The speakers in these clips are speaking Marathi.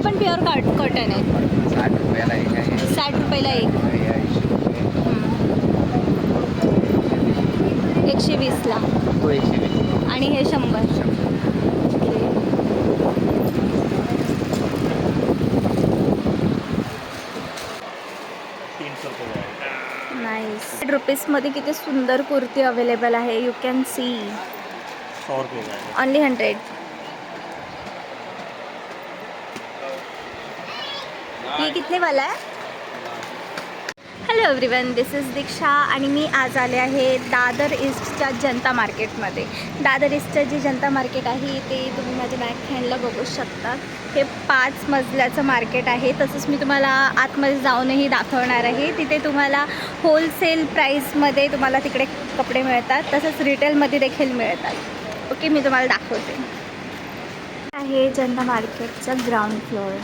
पण प्युअर कॉटन आहे. 60 रुपयाला एक आहे. 60 रुपयाला एक. 120ला. तो 120. आणि हे 100. नाईस. 100 रुपीजमध्ये किती सुंदर कुर्ती अवेलेबल आहे. You can see. 100 रुपये का है? ओनली 100. ये कितने वाला आहे? हॅलो एव्हरीवन, दिस इज दीक्षा आणि मी आज आले आहे दादर ईस्टच्या जनता मार्केटमध्ये. दादर ईस्टचं जे जनता मार्केट आहे ते तुम्ही माझ्या बॅक हँडला बघू शकता. हे 5 मजल्याचं मार्केट आहे. तसंच मी तुम्हाला आतमध्ये जाऊनही दाखवणार आहे. तिथे तुम्हाला होलसेल प्राईसमध्ये तुम्हाला तिकडे कपडे मिळतात, तसंच रिटेलमध्ये देखील मिळतात. ओके, मी तुम्हाला दाखवते. आहे जनता मार्केटचं ग्राउंड फ्लोअर.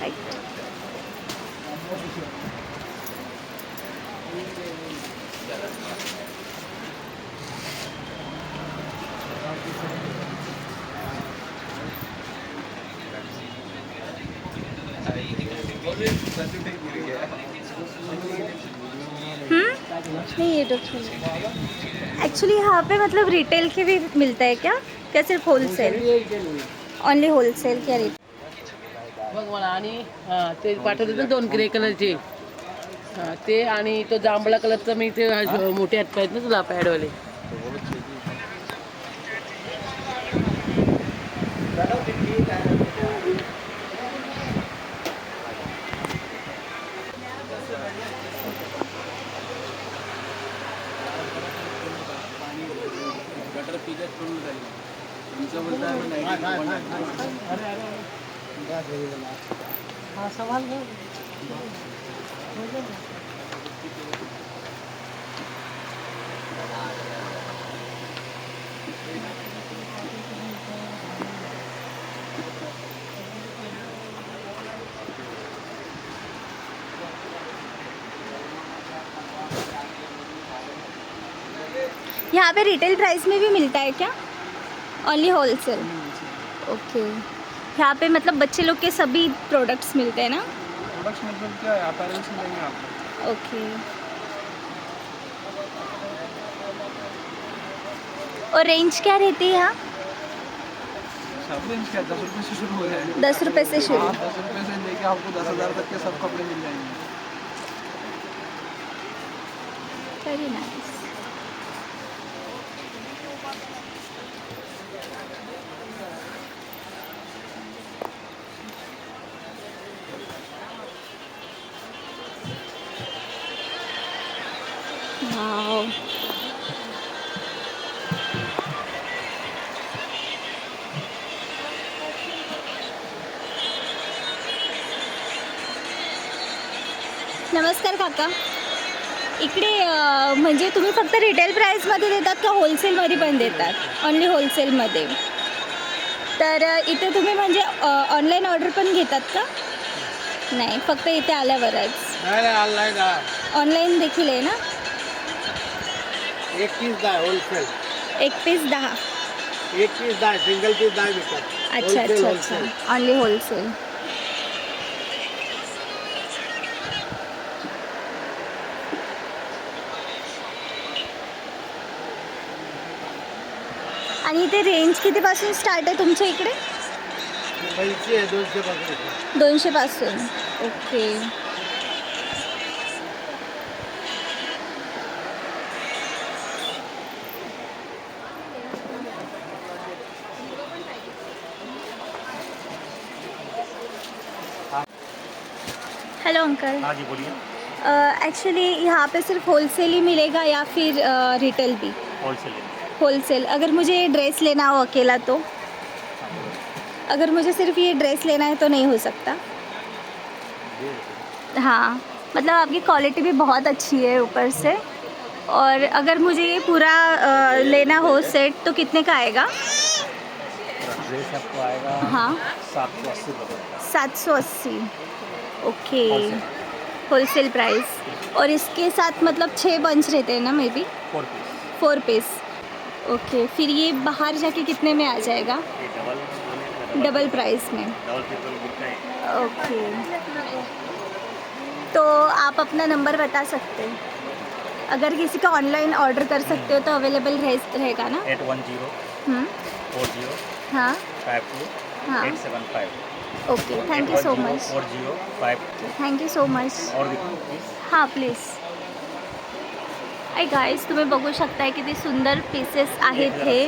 राईट. नहीं ये तो एक्चुअली यहाँ पे मतलब रिटेल के भी मिलता है क्या सिर्फ होलसेल? ओनली होलसेल क्या रेट? बघ मला आणि ते पाठवले ना 2 ग्रे कलरचे. ते आणि तो जांभळा कलरचा मी ते मोठे हात पाहिजे ना तुला पॅडवाले. यहाँ पे रिटेल प्राइस में भी मिलता है क्या? Only wholesale. ओके. यहाँ पे मतलब बच्चे लोग के सभी प्रोडक्ट्स मिलते हैं ना? प्रोडक्ट्स मतलब क्या है, अपैरल्स मिलेंगे आपको. ओके. और रेंज क्या रहती है यहाँ? सब रेंज क्या 10 रुपये से शुरू हो जाएंगे. 10 रुपये से शुरू. 10 रुपये से लेके आपको 10,000 तक के सब कपड़े मिल जाएंगे. Very nice. वाव. नमस्कार काका. इकडे म्हणजे तुम्ही फक्त रिटेल प्राईसमध्ये देतात का होलसेलमध्ये पण देतात? ओनली होलसेलमध्ये. तर इथे तुम्ही म्हणजे ऑनलाईन ऑर्डर पण घेतात का? नाही, फक्त इथे आल्यावरच. ऑनलाइन ऑनलाईन देखील आहे ना? 1 piece 10 wholesale. 1 piece 10. 1 piece 10 single piece 10 विकतात. अच्छा अच्छा अच्छा. Only wholesale. आणि इथे रेंज कितीपासून स्टार्ट आहे तुमच्या इकडे? 200 पासून. 200 पासून. ओके. Hello uncle. हाँ जी बोलिए. एक्चुअली यहाँ पे सिर्फ होलसेल ही मिलेगा या फिर रिटेल भी? होलसेल. होलसेल. अगर मुझे ये ड्रेस लेना हो अकेला तो? अगर मुझे सिर्फ ये ड्रेस लेना है तो नहीं हो सकता? हाँ, मतलब आपकी क्वालिटी भी बहुत अच्छी है ऊपर से. और अगर मुझे ये पूरा लेना हो सेट तो कितने का आएगा? ड्रेस आपको आएगा हाँ. 780 रुपये. 780. ओके. Wholesale price. और इसके साथ मतलब 6 बंच रहते हैं ना maybe? 4 piece. 4 piece. Okay. फिर ये बाहर जाके कितने में आ जाएगा? ये डबल डबल प्राइस में। डबल ट्रिपल बिकता है। ओके, तो आप अपना नंबर बता सकते हैं? अगर किसी का ऑनलाइन ऑर्डर कर सकते हो तो अवेलेबल रहेगा ना? 810 हम्म, 40 हाँ 52 हाँ 875। Okay, thank you so much. 40 52। Thank you so much. और दिखाओ प्लीज। हां प्लीज. गाईज तुम्ही बघू शकताय किती सुंदर पीसेस आहेत हे.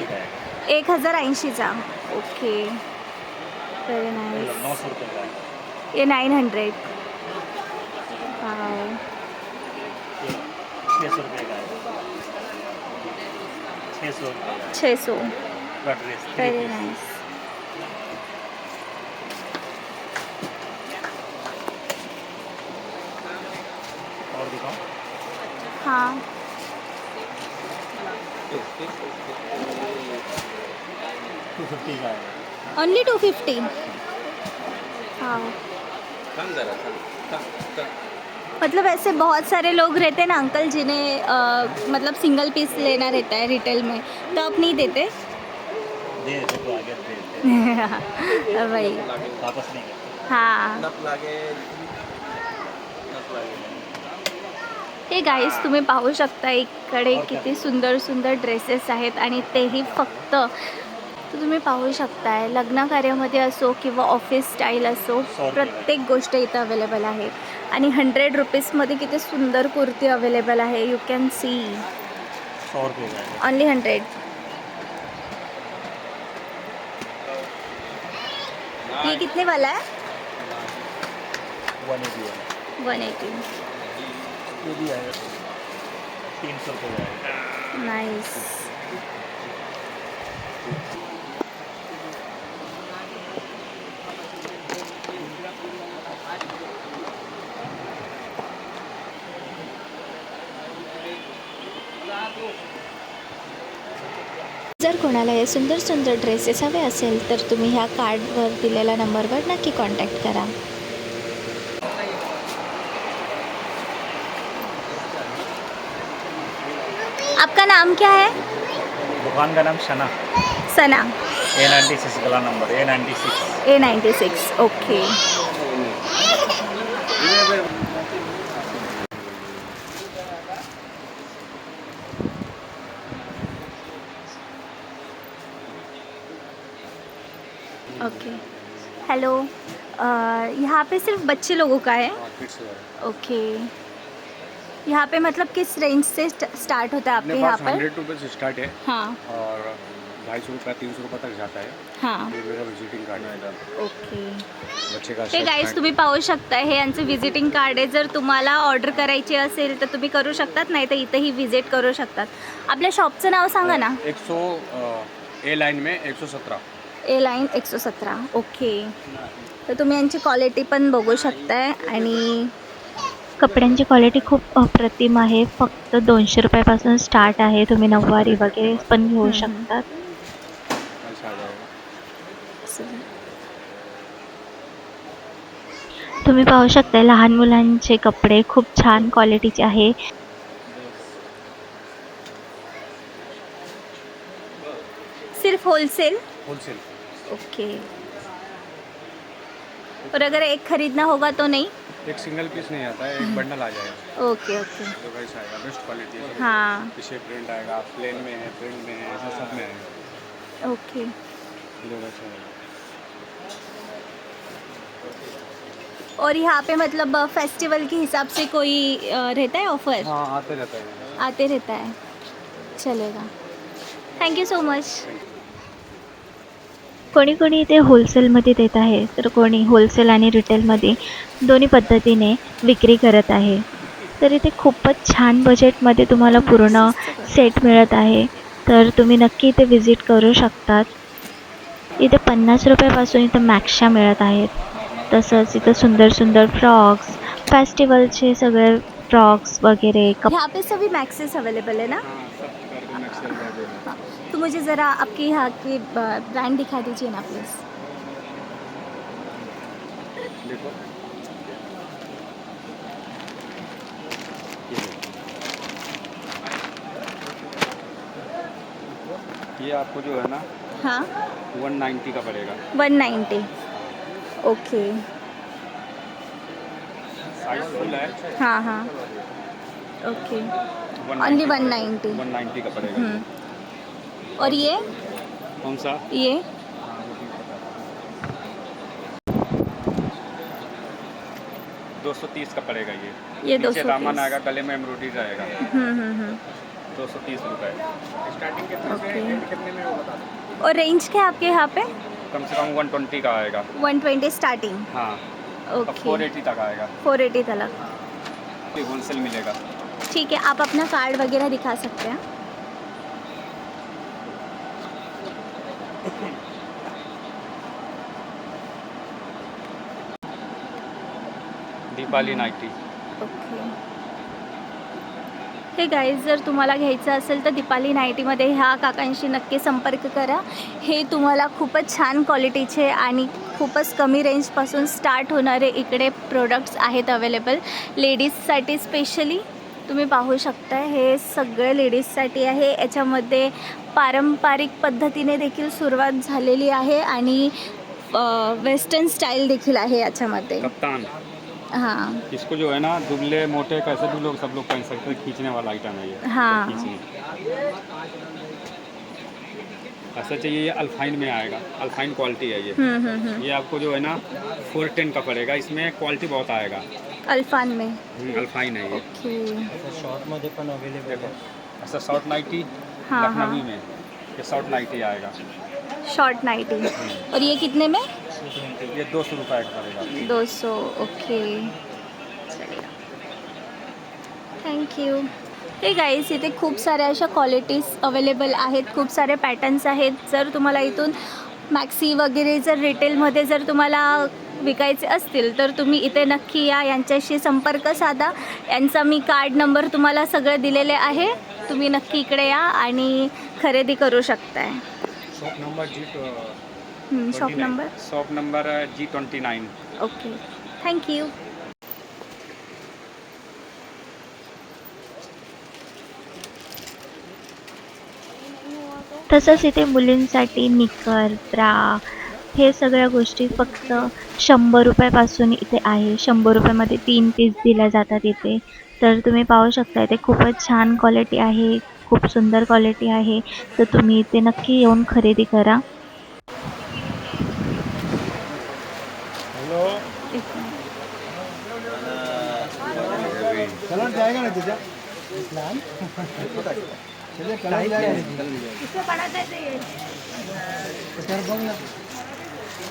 1080चा. Okay, very nice. 900 रुपये का है। ये 900. वाव, ये 600 रुपये का है। 600 रुपये का 600. पूरा ड्रेस। Very nice. और दिखाओ। हां, 250 का है। ओनली 250. हाँ, मतलब ऐसे बहुत सारे लोग रहते हैं ना अंकल जिन्हें मतलब सिंगल पीस लेना रहता है रिटेल में, तो आप नहीं देते? दे देते तो आगे दे देते। वही. वापस नहीं करते। हां. हे गाईज तुम्ही पाहू शकता इकडे किती सुंदर सुंदर ड्रेसेस आहेत आणि तेही फक्त तुम्ही पाहू शकताय लग्न कार्यामध्ये असो किंवा ऑफिस स्टाईल असो, प्रत्येक गोष्ट इथं अवेलेबल आहे. आणि 100 रुपीजमध्ये किती सुंदर कुर्ती अवेलेबल आहे. यू कॅन सी 100 रुपये का है। ओनली 100. ये कितने वाला है? 180 है। 180. ये भी है 300 रुपये का है। नाइस. जर कोणाला हे सुंदर सुंदर ड्रेसेस हवे असेल तर तुम्ही ह्या कार्डवर दिलेल्या नंबरवर नक्की कॉन्टॅक्ट करा. आपका नाम क्या है? दुकान का नाम शना। सना. A96 गला number A96। A96. Okay. Okay, hello. यहाँ पे सिर्फ बच्चे लोगों का है? ओके. यहाँ पे मतलब किस रेंज से स्टार्ट होता है आपके यहाँ पर? 100 रुपये से स्टार्ट है हाँ और 250 रुपये 300 रुपये तक जाता है। हाँ. ये मेरा विजिटिंग कार्ड है ओके. बच्चे का। हे गाईज तुम्ही पाहू शकता हे यांचं विजिटिंग कार्ड आहे. जर तुम्हाला ऑर्डर करायची असेल तर तुम्ही करू शकतात, नाही तर इथंही विजिट करू शकतात. आपल्या शॉपचं नाव सांगा ना. 100 ए लाइन में 117। ए लाईन 117. ओके. तर तुम्ही यांची क्वालिटी पण बघू शकताय आणि कपड्यांची क्वालिटी खूप अप्रतिम आहे. फक्त 200 रुपयापासून स्टार्ट आहे. तुम्ही नऊवारी वगैरे पण घेऊ शकतात. ऐसा आ जाएगा। तुम्ही पाहू शकता लहान मुलांचे कपडे खूप छान क्वालिटीचे आहे. सिर्फ होलसेल? होलसेल। ओके. और अगर एक खरीदना होगा तो नहीं? एक सिंगल पीस नहीं आता है, एक बंडल आ जाएगा। Okay okay. तो वैसा आएगा, बेस्ट क्वालिटी है। हाँ. पीछे प्रिंट आएगा, प्लेन में है, प्रिंट में है, ऐसा सब में आएगा। ओके. ये वैसा आएगा। और यहाँ पे मतलब फेस्टिवल के हिसाब से कोई रहता है ऑफर? हाँ आते रहता है। आते रहता है. चलेगा. Thank you so much. कोणी कोणी इथे होलसेलमध्ये देत आहे, तर कोणी होलसेल आणि रिटेलमध्ये दोन्ही पद्धतीने विक्री करत आहे. तर इथे खूपच छान बजेटमध्ये तुम्हाला पूर्ण सेट मिळत आहे. तर तुम्ही नक्की इथे विजिट करू शकतात. इथे 50 रुपयापासून इथं मॅक्सच्या मिळत आहेत. तसंच इथं सुंदर सुंदर फ्रॉक्स, फेस्टिवलचे सगळे फ्रॉक्स वगैरे यहाँ पे सभी मैक्सेस अवेलेबल है ना? हाँ सब प्रकार के मैक्सेल बैग है। तो मुझे ज़रा आपके यहाँ के ब्रांड दिखा दीजिए ना प्लीज़. देखो ये आपको जो है ना हाँ 190 का पड़ेगा। 190। ओके। साइज फुल है। हाँ हाँ ओके। 190 ओनली 190। 190 का पड़ेगा। और ये कौन सा? ये 230 का पड़ेगा ये। ये नीचे 230। दामन आएगा, गले में एम्ब्रॉयडरी रहेगा। 230 रुपये। स्टार्टिंग कितने में वो बता दो। और रेंज क्या है आपके यहाँ पे? कम से कम 120 का आएगा। 120 स्टार्टिंग। हाँ ओके। 480 तक आएगा। 480 तक। होलसेल मिलेगा। ठीक है, आप अपना कार्ड वगैरह दिखा सकते हैं। दीपाली नाइटी। ओके। हे गाईज, जर तुम्हाला घ्यायचं असेल तर दीपाली नाईटीमध्ये ह्या काकांशी नक्की संपर्क करा. हे तुम्हाला खूपच छान क्वालिटीचे आणि खूपच कमी रेंजपासून स्टार्ट होणारे इकडे प्रोडक्ट्स आहेत अवेलेबल. लेडीजसाठी स्पेशली तुम्ही पाहू शकता, हे सगळे लेडीजसाठी आहे. याच्यामध्ये पारंपरिक पद्धतीने देखील सुरुवात झालेली आहे आणि वेस्टर्न स्टाईल देखील आहे याच्यामध्ये. कप्तान। हाँ इसको जो है ना, दुबले मोटे कैसे भी लोग सब लोग पहन सकते हैं। खींचने वाला आइटम है ये। हाँ। खींचने ऐसा चाहिए, ये अल्फाइन में आएगा। अल्फाइन क्वालिटी है ये। ये आपको जो है ना 410 का पड़ेगा। इसमें क्वालिटी बहुत आएगा। अल्फान में। अल्फाइन है ये। ओके। शॉर्ट मध्ये पण अवेलेबल देखो ऐसा शॉर्ट नाइटी हाँ, लखनवी हाँ। में ये शॉर्ट नाइटी आएगा। Short nightie. और ये कितने में? ये 200 रुपये का पड़ेगा। 200। ओके, चलेगा। थँक्यू. हे गाईज, इथे खूप साऱ्या अशा क्वालिटीज अवेलेबल आहेत, खूप सारे पॅटर्न्स आहेत. जर तुम्हाला इथून मॅक्सी वगैरे जर रिटेलमध्ये जर तुम्हाला विकायचे असतील तर तुम्ही इथे नक्की या, यांच्याशी संपर्क साधा. यांचा मी कार्ड नंबर तुम्हाला सगळं दिलेले आहे. तुम्ही नक्की इकडे या आणि खरेदी करू शकताय. Shop number shop number G29। Okay, thank you. तसंच इथे मुलींसाठी निकर, ब्रा हे सगळ्या गोष्टी फक्त 100 रुपयापासून इथे आहे. 100 रुपयामध्ये 3 पीस दिल्या जातात इथे. तर तुम्ही पाहू शकता इथे खूपच छान क्वालिटी आहे, खूप सुंदर क्वालिटी आहे. तर तुम्ही इथे नक्की येऊन खरेदी करा. कलर जाएगा ना तुझा चलिए कलर जाएगा।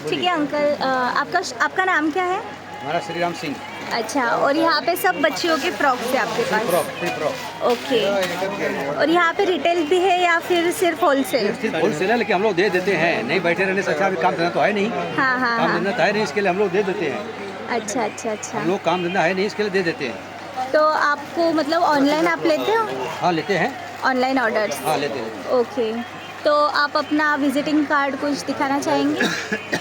ठीक है अंकल, आपका नाम क्या है? हमारा श्री राम सिंह। अच्छा, और यहाँ पे सब बच्चियों के फ्रॉक्स है आपके पास? Frock okay. और यहाँ पे रिटेल भी है या फिर सिर्फ होलसेल? होलसेल है, लेकिन हम लोग दे देते हैं। नहीं बैठे रहने से अच्छा, अभी काम धंधा तो है नहीं। हाँ हाँ काम हाँ। धंधा तो है नहीं, इसके लिए हम लोग दे देते हैं। अच्छा अच्छा अच्छा। हम लोग काम धंधा है नहीं, इसके लिए दे देते हैं। तो आपको मतलब ऑनलाइन आप लेते हो? हाँ लेते हैं। Online orders? हाँ लेते हैं। ओके, तो आप अपना विजिटिंग कार्ड कुछ दिखाना चाहेंगे?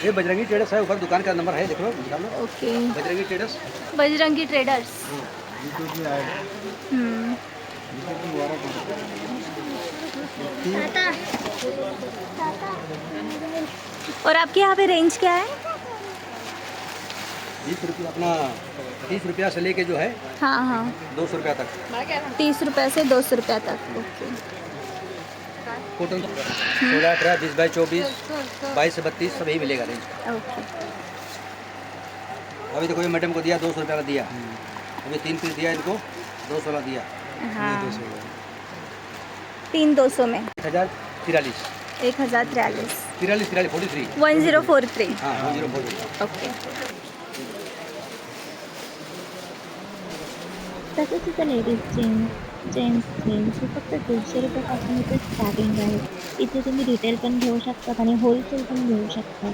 ये बजरंगी ट्रेडर्स है, ऊपर दुकान का नंबर है, देख लो निकाल low. Okay, Bajrangi traders. Bajrangi traders. और आपके यहाँ पे रेंज क्या है? 20 रुपया अपना 30 रुपया से लेके जो है हाँ हाँ, 200 रुपया तक। 30 रुपये से 200 रुपया तक। ओके। कॉटन 16, 18, 20 बाई 24, 22 से 32 सब यही मिलेगा रेंज। ओके। अभी देखो ये मैडम को दिया 200 रुपया का दिया। अभी 3 पीस दिया इनको 200 वाला दिया। हाँ, 3 200 में 1043 1043। 43 1043। हाँ 1043। ओके। तसंच इथं लेडीज जेंट्स हे फक्त 150 रुपयापासून इथे स्टार्टिंग आहे. इथे तुम्ही रिटेल पण घेऊ शकतात आणि होलसेल पण घेऊ शकतात.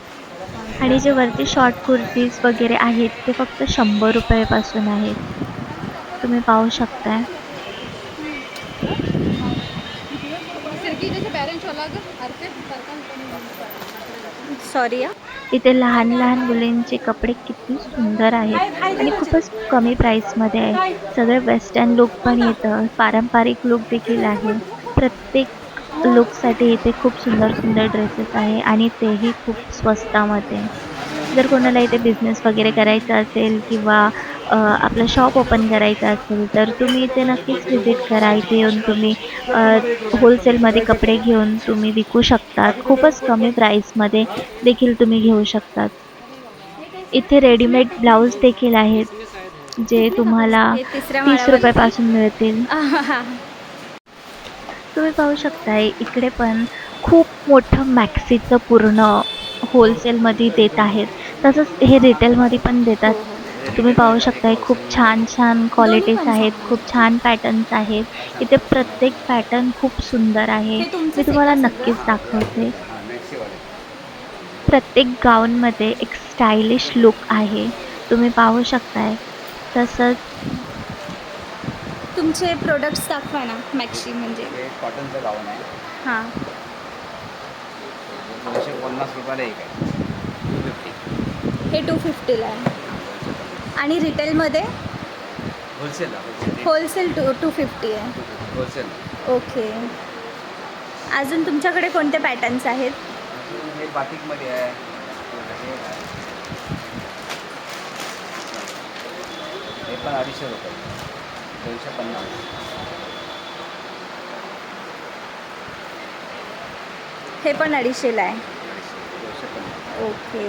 आणि जे वरती शॉर्ट कुर्तीज वगैरे आहेत ते फक्त 100 रुपयापासून आहेत. तुम्ही पाहू शकताय. सॉरी या. इथे लहान लहान मुलींचे कपडे किती सुंदर आहेत आणि खूपच कमी प्राईसमध्ये आहे. सगळे वेस्टर्न लुक पण येतं, पारंपरिक लुक देखील आहे. प्रत्येक लुकसाठी इथे खूप सुंदर सुंदर ड्रेसेस आहे आणि तेही खूप स्वस्तामध्ये. जर कोणाला इथे बिझनेस वगैरे करायचा असेल किंवा आपलं शॉप ओपन करायचं असेल तर तुम्ही इथे नक्कीच व्हिजिट करा. इथे येऊन तुम्ही होलसेलमध्ये कपडे घेऊन तुम्ही विकू शकतात. खूपच कमी प्राईसमध्ये देखील तुम्ही घेऊ शकतात. इथे रेडीमेड ब्लाऊज देखील आहेत, जे तुम्हाला हे तिसऱ्या 30 माळ्यावर रुपयापासून मिळतील. तुम्ही पाहू शकताय इकडे पण खूप मोठं मॅक्सीचं पूर्ण होलसेलमध्ये देत आहेत. तसंच हे रिटेलमध्ये पण देतात. तुम्ही पाहू शकताय खूप छान छान दोन्ही क्वालिटीज पण आहेत, चांगले. खूप छान पॅटर्न्स आहेत. इथे प्रत्येक पॅटर्न खूप सुंदर आहे. हे मी तुमचंच तुम्हाला आहे का नक्कीच सगळं? दाखवते. प्रत्येक गाऊनमध्ये एक स्टायलिश लुक आहे. तुम्ही पाहू शकताय. तसंच तुमचे प्रोडक्ट्स दाखवा ना, मॅक्सी म्हणजे. हे कॉटनचं गाऊन आहे. हां, 250 रुपयाला एक आहे. 250 हे 250ला आहे. आणि रिटेलमध्ये होलसेल होलसेल 250 आहे. होलसेल. ओके. अजून तुमच्याकडे कोणते पॅटर्न्स आहेत? हे बाटिकमध्ये आहे. हे पण 250 रुपये. 250. हे पण 250ला आहे. 250. ओके.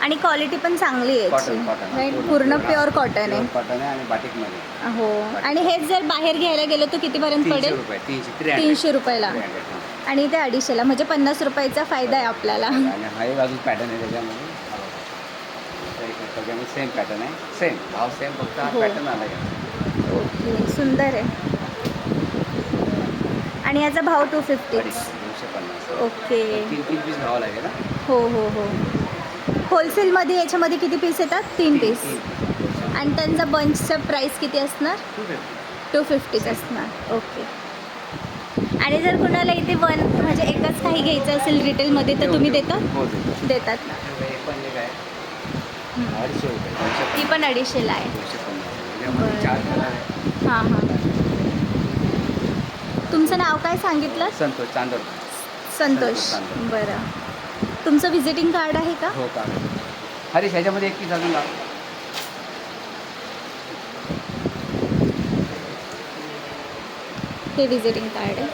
आणि क्वालिटी पण चांगली आहे याची. कॉटन राईट, पूर्ण प्युअर कॉटन आहे. कॉटन आहे आणि बाटिकमध्ये हो. आणि हेच जर बाहेर घ्यायला गेलो तर कितीपर्यंत 300 पडेल? रुपये. 300 300 रुपयाला. 300. आणि ते 250ला, म्हणजे 50 रुपयाचा फायदा आहे आपल्याला. आणि हा एक अजून पॅटर्न आहे त्याच्यामध्ये. त्याच्यामध्ये सेम पॅटर्न आहे. सेम भाव सेम, फक्त हा हो. पॅटर्न अलग आहे. ओके, सुंदर आहे. आणि याचा भाव 250. 250. ओके. 3 पीस घ्यावं लागेल ना. हो हो हो. होलसेलमध्ये याच्यामध्ये किती पीस येतात? 3 पीस. आणि त्यांचा बंचचा प्राईस किती असणार? 250च असणार. ओके. आणि जर कुणाला इथे म्हणजे एकच काही घ्यायचं असेल रिटेलमध्ये तर तुम्ही देता? हो देतो. देतात ना. हे पण एक आहे 250 रुपये. 250. ती पण 250ला आहे. 250. यामध्ये 4 कलर आहे. हां हां. तुमचं नाव काय सांगितलं? संतोष चांदोर. संतोष. संतोष. बरं. तुमचं व्हिजिटिंग कार्ड आहे का? हो का. हरीश ह्याच्यामध्ये एक पीस अजून लाव. हे व्हिजिटिंग कार्ड आहे.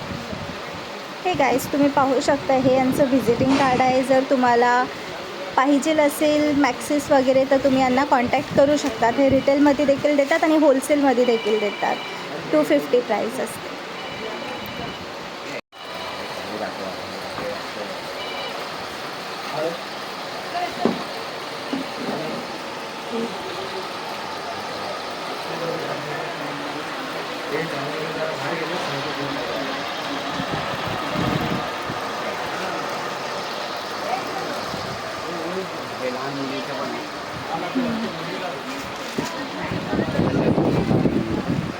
हे गाईस, तुम्ही पाहू शकता, हे यांचं व्हिजिटिंग कार्ड आहे. जर तुम्हाला पाहिजे असेल मॅक्सिस वगैरे तर तुम्ही यांना कॉन्टॅक्ट करू शकता. हे रिटेलमध्ये देखील देतात आणि होलसेलमध्ये देखील देतात. 250 प्राईस असते. हे दाखवा. हे लहान मुलीचं पण आहे.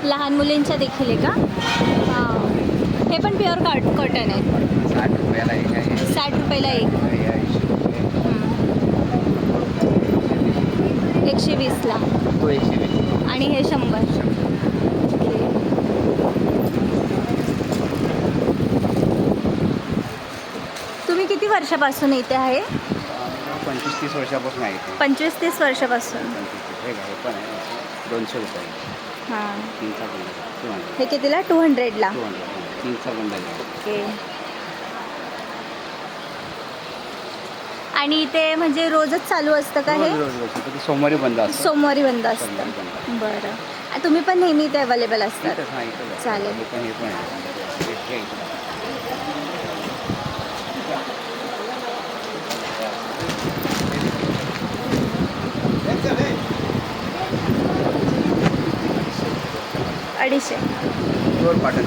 लहान मुलींच्या देखील आहे का? हां. हे पण प्युअर कॉटन आहे. 60 रुपयाला एक आहे. 60 रुपयाला एक. हे 80 रुपये. 120ला. तो 120. आणि हे 100. तुम्ही किती वर्षापासून इथे आहे? 25-30 वर्षापासून आहे ते. 25-30 वर्षापासून. 25. हे पण आहे 200 रुपये. हां. 3चा बंडल. 200. हे कितीला? 200ला. 200. 3चा बंडल आहे. ओके. आणि इथे म्हणजे रोजच चालू असतं का हे? रोज तर ते सोमवारी बंद असतं. सोमवारी बंद सोमवारी असतं. बंद असतं. बरं. तुम्ही पण नेहमी इथे अवेलेबल असतात? इथंच हा इथं आहे. चालेल. हे पण आहे. हे इथं. अडीचशे. Pure cotton.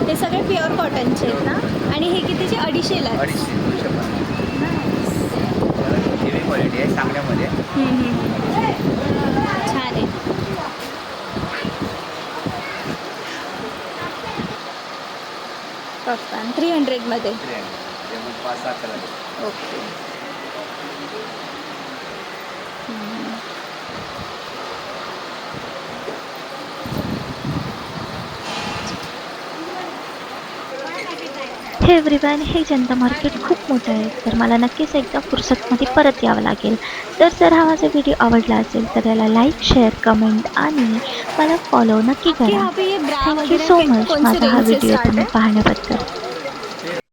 हे सगळे प्युअर कॉटनचे आहेत ना? आणि हे कितीचे? 250ला. 250. हेवी क्वालिटी आहे चांगल्यामध्ये. छान आहे. कफ्तान 300मध्ये. 5-7 कलर. ओके. हे एव्हरीवन, हे जनता मार्केट खूप मोठं आहे, तर मला नक्कीच एकदा फुरसतमध्ये परत यावं लागेल. तर जर हा माझा व्हिडिओ आवडला असेल तर याला लाईक, शेअर, कमेंट आणि मला फॉलो नक्की आपके करा. यहाँ पे ये ब्रा थँक्यू वगैरह सो के मच कौन से माझा हा रेंज से व्हिडिओ स्टार्ट तुम्ही है? पाहण्याबद्दल.